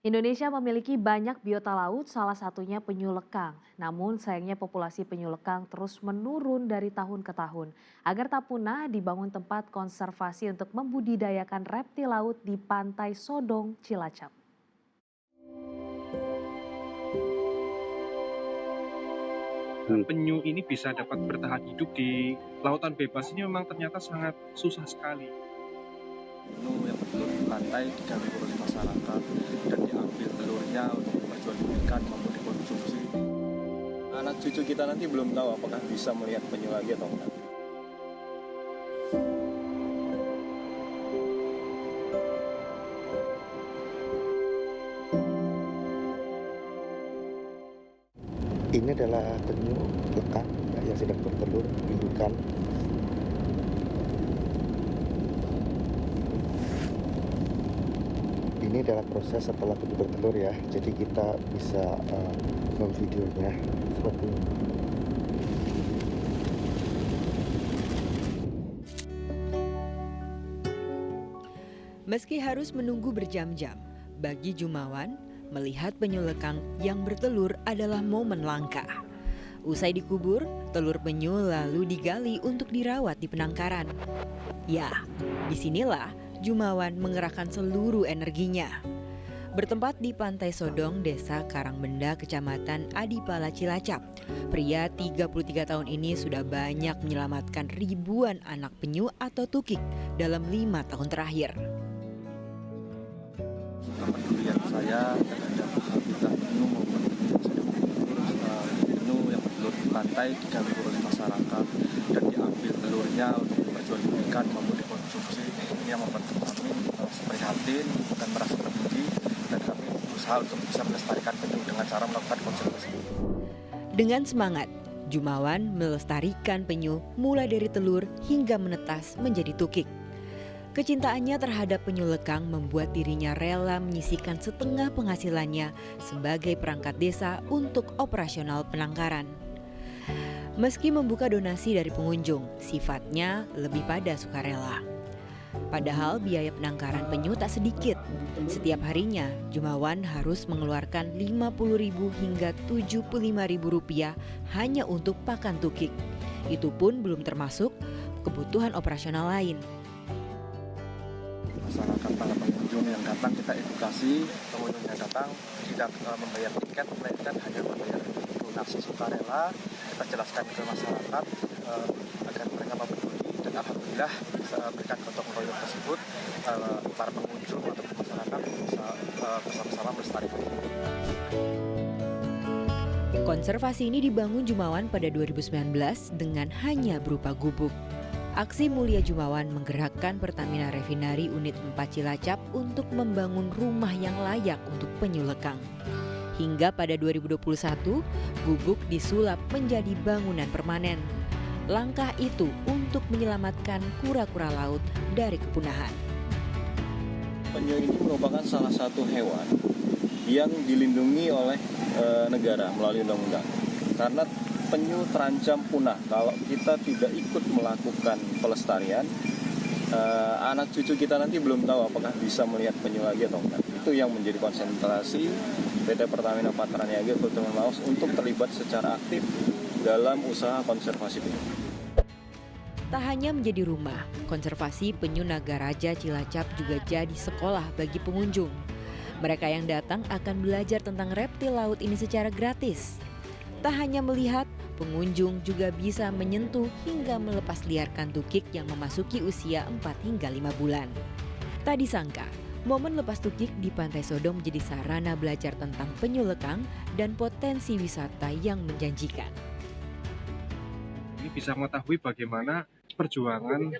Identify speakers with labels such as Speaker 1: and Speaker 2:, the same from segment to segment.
Speaker 1: Indonesia memiliki banyak biota laut, salah satunya penyu lekang. Namun sayangnya populasi penyu lekang terus menurun dari tahun ke tahun. Agar tak punah, dibangun tempat konservasi untuk membudidayakan reptil laut di Pantai Sodong, Cilacap.
Speaker 2: Penyu ini bisa dapat bertahan hidup di lautan bebas ini memang ternyata sangat susah sekali.
Speaker 3: Penyu yang bertelur di pantai diganggu oleh masyarakat dan diambil telurnya untuk diperjualbelikan maupun dikonsumsi. Anak cucu kita nanti belum tahu apakah bisa melihat penyu lagi atau enggak.
Speaker 4: Ini adalah penyu lekang yang sedang bertelur indukan. Ini adalah proses setelah penyu bertelur ya, jadi kita bisa memvideonya seperti ini.
Speaker 5: Meski harus menunggu berjam-jam, bagi Jumawan, melihat penyu lekang yang bertelur adalah momen langka. Usai dikubur, telur penyu lalu digali untuk dirawat di penangkaran. Ya, disinilah Jumawan mengerahkan seluruh energinya. Bertempat di Pantai Sodong, Desa Karangbenda, Kecamatan Adipala, Cilacap, pria 33 tahun ini sudah banyak menyelamatkan ribuan anak penyu atau tukik dalam 5 tahun terakhir.
Speaker 3: Kepedulian saya terhadap habitat penyu maupun penyu yang bertelur di pantai diganggu oleh masyarakat dan diambil telurnya untuk diperjualbelikan maupun dikonsumsi. Ini yang membuat kami prihatin dan merasa terpuji, dan kami berusaha untuk bisa melestarikan penyu dengan cara melakukan konservasi.
Speaker 5: Dengan semangat, Jumawan melestarikan penyu mulai dari telur hingga menetas menjadi tukik. Kecintaannya terhadap penyu lekang membuat dirinya rela menyisihkan setengah penghasilannya sebagai perangkat desa untuk operasional penangkaran. Meski membuka donasi dari pengunjung, sifatnya lebih pada sukarela. Padahal biaya penangkaran penyu tak sedikit. Setiap harinya, Jumawan harus mengeluarkan Rp50.000 hingga Rp75.000 hanya untuk pakan tukik. Itu pun belum termasuk kebutuhan operasional lain.
Speaker 3: Masyarakat, para pengunjung yang datang kita edukasi, pengunjung yang datang tidak membayar tiket, melainkan hanya membayar donasi sukarela. Kita jelaskan ke masyarakat agar mereka mau peduli, dan alhamdulillah berkat gotong royong tersebut para pengunjung atau masyarakat bisa bersama-sama melestarikan.
Speaker 5: Konservasi ini dibangun Jumawan pada 2019 dengan hanya berupa gubuk. Aksi Mulia Jumawan menggerakkan Pertamina Refinery Unit 4 Cilacap untuk membangun rumah yang layak untuk penyu lekang. Hingga pada 2021, gubuk disulap menjadi bangunan permanen. Langkah itu untuk menyelamatkan kura-kura laut dari kepunahan.
Speaker 3: Penyu ini merupakan salah satu hewan yang dilindungi oleh negara melalui undang-undang. Karena penyu terancam punah kalau kita tidak ikut melakukan pelestarian. Anak cucu kita nanti belum tahu apakah bisa melihat penyu lagi atau enggak. Itu yang menjadi konsentrasi PT Pertamina Patraniaga Kultur Maus untuk terlibat secara aktif dalam usaha konservasi penyu.
Speaker 5: Tak hanya menjadi rumah, konservasi penyu Nagaraja Cilacap juga jadi sekolah bagi pengunjung. Mereka yang datang akan belajar tentang reptil laut ini secara gratis. Tak hanya melihat, pengunjung juga bisa menyentuh hingga melepas liarkan tukik yang memasuki usia 4 hingga 5 bulan. Tak disangka, momen lepas tukik di Pantai Sodong menjadi sarana belajar tentang penyu lekang dan potensi wisata yang menjanjikan.
Speaker 2: Ini bisa mengetahui bagaimana perjuangan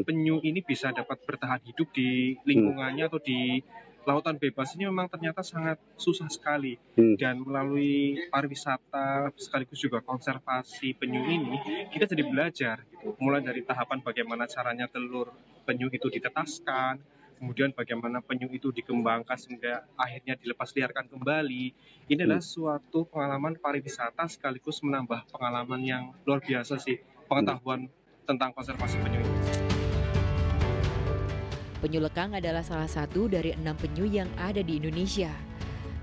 Speaker 2: penyu ini bisa dapat bertahan hidup di lingkungannya atau di lautan bebas ini memang ternyata sangat susah sekali. Dan melalui pariwisata sekaligus juga konservasi penyu ini kita jadi belajar gitu. Mulai dari tahapan bagaimana caranya telur penyu itu ditetaskan, kemudian bagaimana penyu itu dikembangkan sehingga akhirnya dilepas liarkan kembali. Ini adalah suatu pengalaman pariwisata sekaligus menambah pengalaman yang luar biasa sih, pengetahuan tentang konservasi penyu ini.
Speaker 5: Penyu lekang adalah salah satu dari 6 penyu yang ada di Indonesia.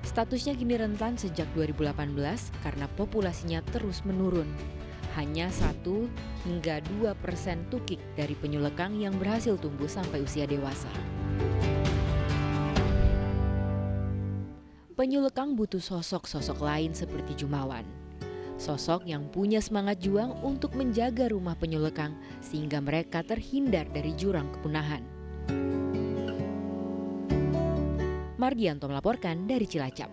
Speaker 5: Statusnya kini rentan sejak 2018 karena populasinya terus menurun. Hanya 1 hingga 2% tukik dari penyu lekang yang berhasil tumbuh sampai usia dewasa. Penyu lekang butuh sosok-sosok lain seperti Jumawan. Sosok yang punya semangat juang untuk menjaga rumah penyu lekang sehingga mereka terhindar dari jurang kepunahan. Margianto melaporkan dari Cilacap.